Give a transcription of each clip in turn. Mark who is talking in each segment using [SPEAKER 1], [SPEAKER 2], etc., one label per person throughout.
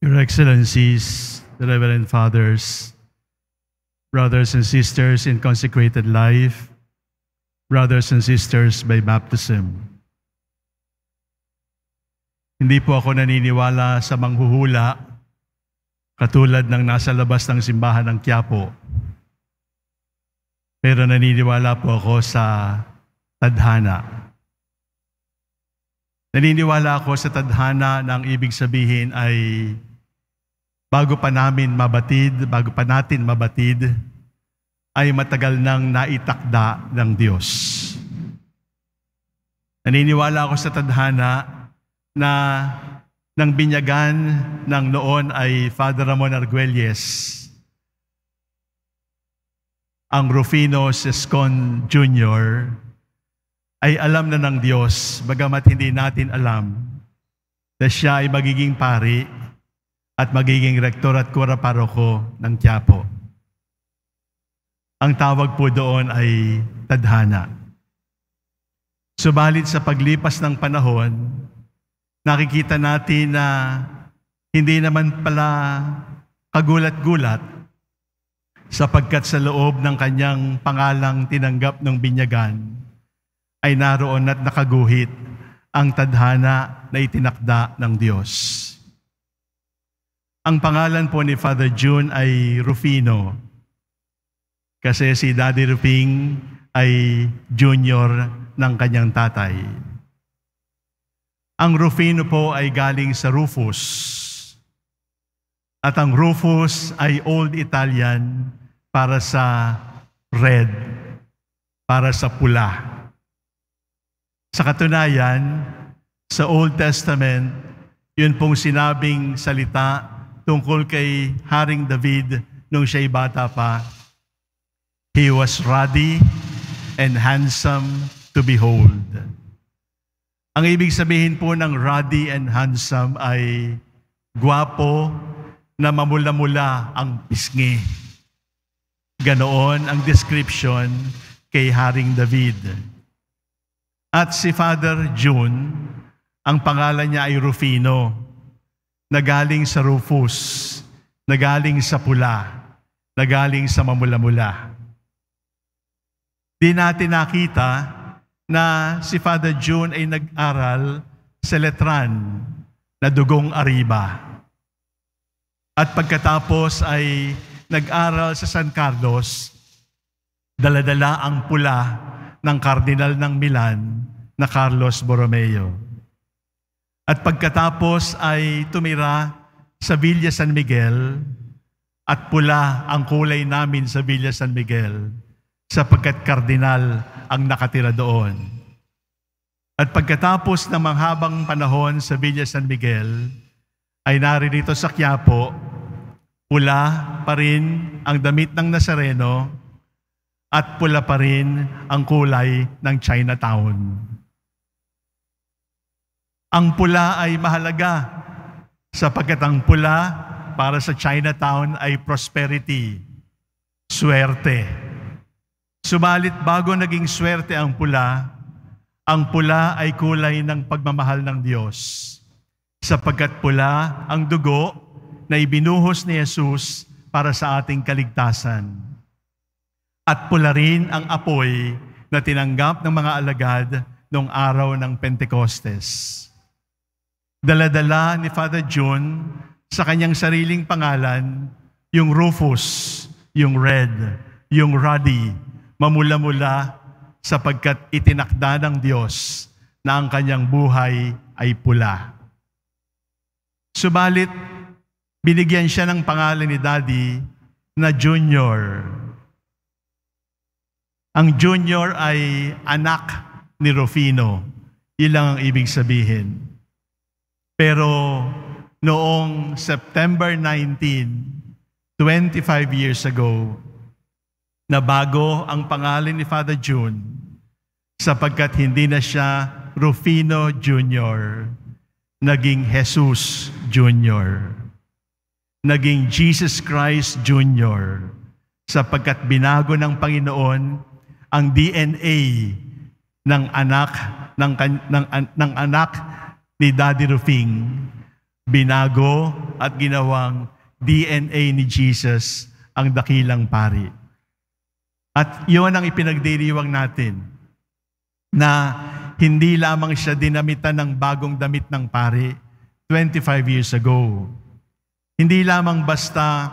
[SPEAKER 1] Your Excellencies, the Reverend Fathers, brothers and sisters in consecrated life, brothers and sisters by baptism. Hindi po ako naniniwala sa manghuhula katulad ng nasa labas ng simbahan ng Quiapo. Pero naniniwala po ako sa tadhana. Naniniwala ako sa tadhana na ang ibig sabihin ay bago pa natin mabatid, ay matagal nang naitakda ng Diyos. Naniniwala ako sa tadhana na nang binyagan ng noon ay Father Ramon Arguelles, ang Rufino Sescon Jr., ay alam na ng Diyos, bagamat hindi natin alam, na siya ay magiging pari at magiging rektor at kura paroko ng Quiapo. Ang tawag po doon ay tadhana. Subalit sa paglipas ng panahon, nakikita natin na hindi naman pala kagulat-gulat sapagkat sa loob ng kanyang pangalang tinanggap ng binyagan ay naroon at nakaguhit ang tadhana na itinakda ng Diyos. Ang pangalan po ni Father June ay Rufino kasi si Daddy Rufing ay junior ng kanyang tatay. Ang Rufino po ay galing sa Rufus. At ang Rufus ay Old Italian para sa red, para sa pula. Sa katunayan, sa Old Testament, yun pong sinabing salita tungkol kay Haring David nung siya'y bata pa. He was ruddy and handsome to behold. Ang ibig sabihin po ng ruddy and handsome ay gwapo na mamula-mula ang pisngi. Ganoon ang description kay Haring David. At si Father June, ang pangalan niya ay Rufino, na galing sa Rufus, na galing sa pula, na galing sa mamula-mula. Di natin nakita na si Father June ay nag-aral sa Letran na Dugong Arriba. At pagkatapos ay nag-aral sa San Carlos, dala-dala ang pula ng Kardinal ng Milan na Carlos Borromeo. At pagkatapos ay tumira sa Villa San Miguel at pula ang kulay namin sa Villa San Miguel sapagkat kardinal ang nakatira doon. At pagkatapos ng manghabang panahon sa Villa San Miguel, ay naririto sa Quiapo, pula pa rin ang damit ng Nazareno at pula pa rin ang kulay ng Chinatown. Ang pula ay mahalaga sapagkat ang pula para sa Chinatown ay prosperity, swerte. Subalit bago naging swerte ang pula ay kulay ng pagmamahal ng Diyos. Sapagkat pula ang dugo na ibinuhos ni Jesus para sa ating kaligtasan. At pula rin ang apoy na tinanggap ng mga alagad noong araw ng Pentecostes. Dala-dala ni Father June sa kanyang sariling pangalan, yung Rufus, yung red, yung ruddy, mamula-mula sapagkat itinakda ng Diyos na ang kanyang buhay ay pula. Subalit, binigyan siya ng pangalan ni Daddy na Junior. Ang Junior ay anak ni Rufino. Yun lang ang ibig sabihin. Pero noong September 19, 25 years ago, nabago ang pangalan ni Father June sapagkat hindi na siya Rufino Jr., naging Jesus Jr., naging Jesus Christ Jr., sapagkat binago ng Panginoon ang DNA ng anak ni Daddy Rufing binago at ginawang DNA ni Jesus ang dakilang pari. At yun ang ipinagdiriwang natin, na hindi lamang siya dinamitan ng bagong damit ng pari 25 years ago. Hindi lamang basta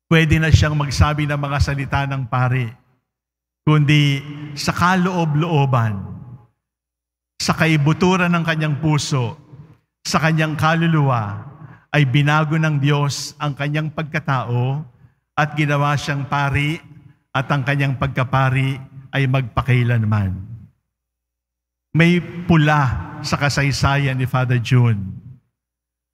[SPEAKER 1] pwede na siyang magsabi ng mga salita ng pari, kundi sa kaloob-looban, sa kaibuturan ng kanyang puso, sa kanyang kaluluwa, ay binago ng Diyos ang kanyang pagkatao at ginawa siyang pari, at ang kanyang pagkapari ay magpakailanman. May pula sa kasaysayan ni Father June.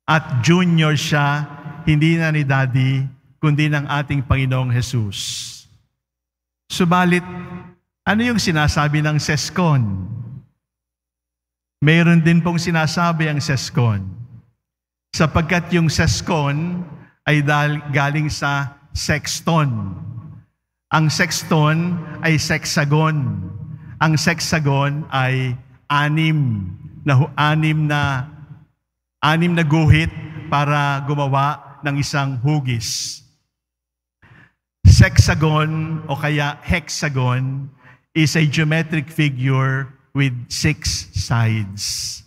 [SPEAKER 1] At junior siya, hindi na ni Daddy, kundi ng ating Panginoong Jesus. Subalit, ano yung sinasabi ng seskon? Mayroon din pong sinasabi ang seskon. Sapagkat yung seskon ay galing sa sexton. Ang sexton ay sexagon. Ang sexagon ay anim na guhit para gumawa ng isang hugis. Sexagon o kaya hexagon is a geometric figure with 6 sides.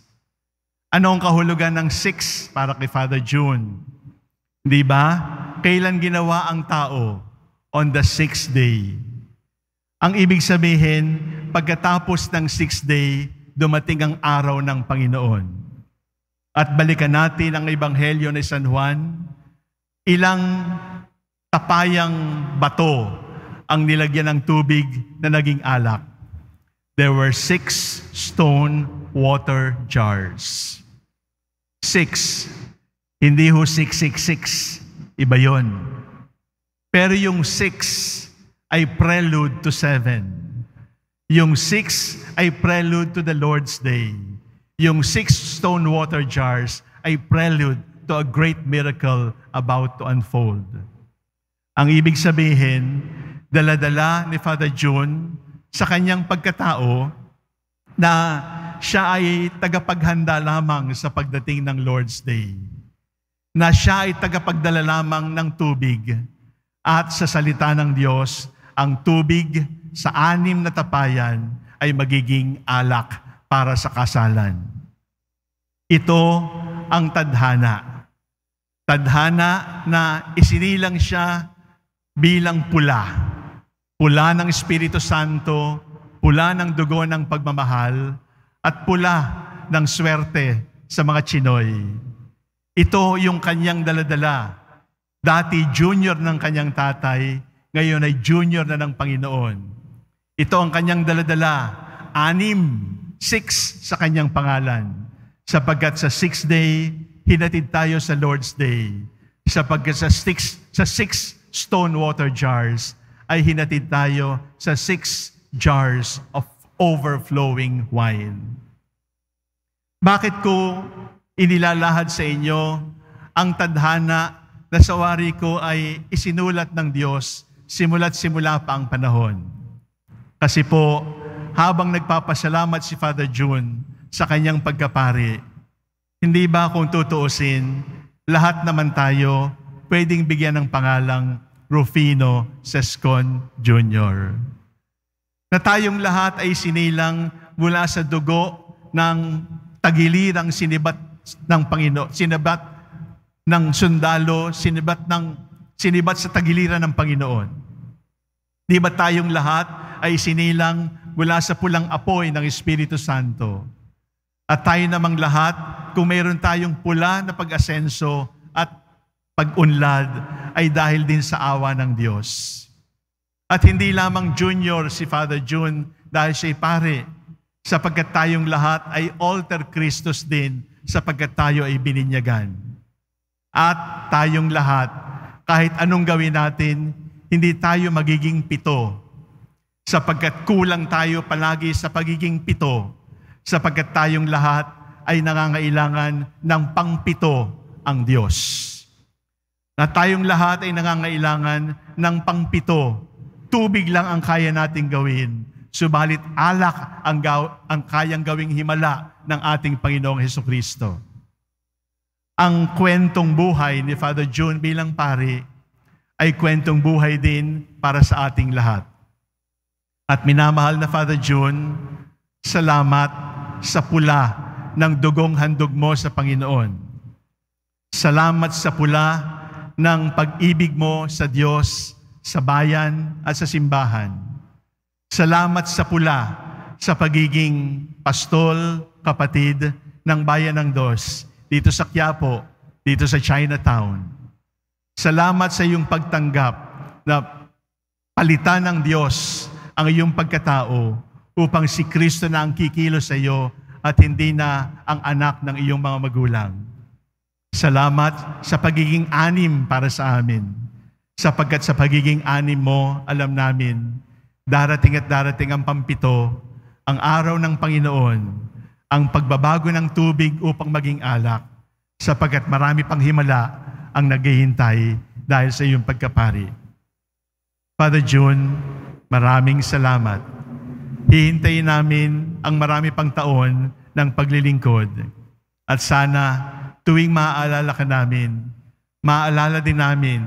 [SPEAKER 1] Ano ang kahulugan ng 6 para kay Father June? Di ba? Kailan ginawa ang tao? On the 6th day. Ang ibig sabihin, pagkatapos ng 6th day, dumating ang araw ng Panginoon. At balikan natin ang Ebanghelyo ni San Juan, ilang tapayang bato ang nilagyan ng tubig na naging alak. There were 6 stone water jars. 6. Hindi ho 666. Iba yon. Pero yung 6 ay prelude to 7. Yung 6 ay prelude to the Lord's Day. Yung 6 stone water jars ay prelude to a great miracle about to unfold. Ang ibig sabihin, dala-dala ni Father June sa kanyang pagkatao na siya ay tagapaghanda lamang sa pagdating ng Lord's Day. Na siya ay tagapagdala lamang ng tubig. At sa salita ng Diyos, ang tubig sa 6 na tapayan ay magiging alak para sa kasalan. Ito ang tadhana. Tadhana na isinilang siya bilang pula. Pula ng Espiritu Santo, pula ng dugo ng pagmamahal, at pula ng swerte sa mga Chinoy. Ito yung kanyang daladala. Dati junior ng kanyang tatay, ngayon ay junior na ng Panginoon. Ito ang kanyang daladala, 6 sa kanyang pangalan. Sapagkat sa 6th day, hinatid tayo sa Lord's Day. Sapagkat sa 6 stone water jars, ay hinatid tayo sa 6 jars of overflowing wine. Bakit ko inilalahad sa inyo ang tadhana na sa wari ko ay isinulat ng Diyos simula't-simula pa ang panahon? Kasi po, habang nagpapasalamat si Father June sa kanyang pagkapari, hindi ba kung tutuusin, lahat naman tayo pwedeng bigyan ng pangalang Rufino Sescon Jr. Na tayong lahat ay sinilang mula sa dugo ng tagilirang sinibat ng Panginoon, sinibat ng sundalo, sinibat sa tagiliran ng Panginoon. Di ba tayong lahat ay sinilang mula sa pulang apoy ng Espiritu Santo? At tayo namang lahat, kung mayroon tayong pula na pag-asenso at pag-unlad, ay dahil din sa awa ng Diyos. At hindi lamang junior si Father June dahil siya'y pare, sapagkat tayong lahat ay alter Christus din, sapagkat tayo ay bininyagan. At tayong lahat, kahit anong gawin natin, hindi tayo magiging 7. Sapagkat kulang tayo palagi sa pagiging 7. Sapagkat tayong lahat ay nangangailangan ng pang-7 ang Diyos. Na tayong lahat ay nangangailangan ng pang-7. Tubig lang ang kaya nating gawin. Subalit alak ang kayang gawing himala ng ating Panginoong Hesukristo. ang kwentong buhay ni Father June bilang pari ay kwentong buhay din para sa ating lahat. At minamahal na Father June, salamat sa pula ng dugong handog mo sa Panginoon. Salamat sa pula ng pag-ibig mo sa Diyos, sa bayan at sa simbahan. Salamat sa pula sa pagiging pastol, kapatid ng bayan ng Diyos dito sa Quiapo, dito sa Chinatown. Salamat sa iyong pagtanggap na palitan ng Diyos ang iyong pagkatao upang si Kristo na ang kikilos sa iyo at hindi na ang anak ng iyong mga magulang. Salamat sa pagiging anim para sa amin. Sapagkat sa pagiging anim mo, alam namin, darating at darating ang pampito, ang araw ng Panginoon, ang pagbabago ng tubig upang maging alak, sapagkat marami pang himala ang naghihintay dahil sa iyong pagkapari. Father June, maraming salamat. Hihintayin namin ang marami pang taon ng paglilingkod. At sana, tuwing maaalala ka namin, maaalala din namin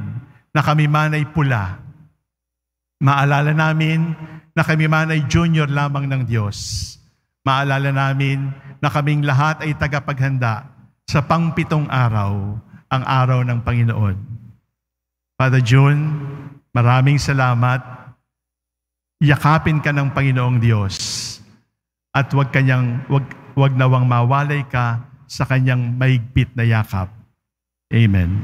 [SPEAKER 1] na kami man ay pula. Maalala namin na kami man ay junior lamang ng Diyos. Maalala namin na kaming lahat ay tagapaghanda sa pangpitong araw, ang araw ng Panginoon. Father June, maraming salamat. Yakapin ka ng Panginoong Diyos at wag nawang mawalay ka sa kanyang mahigpit na yakap. Amen.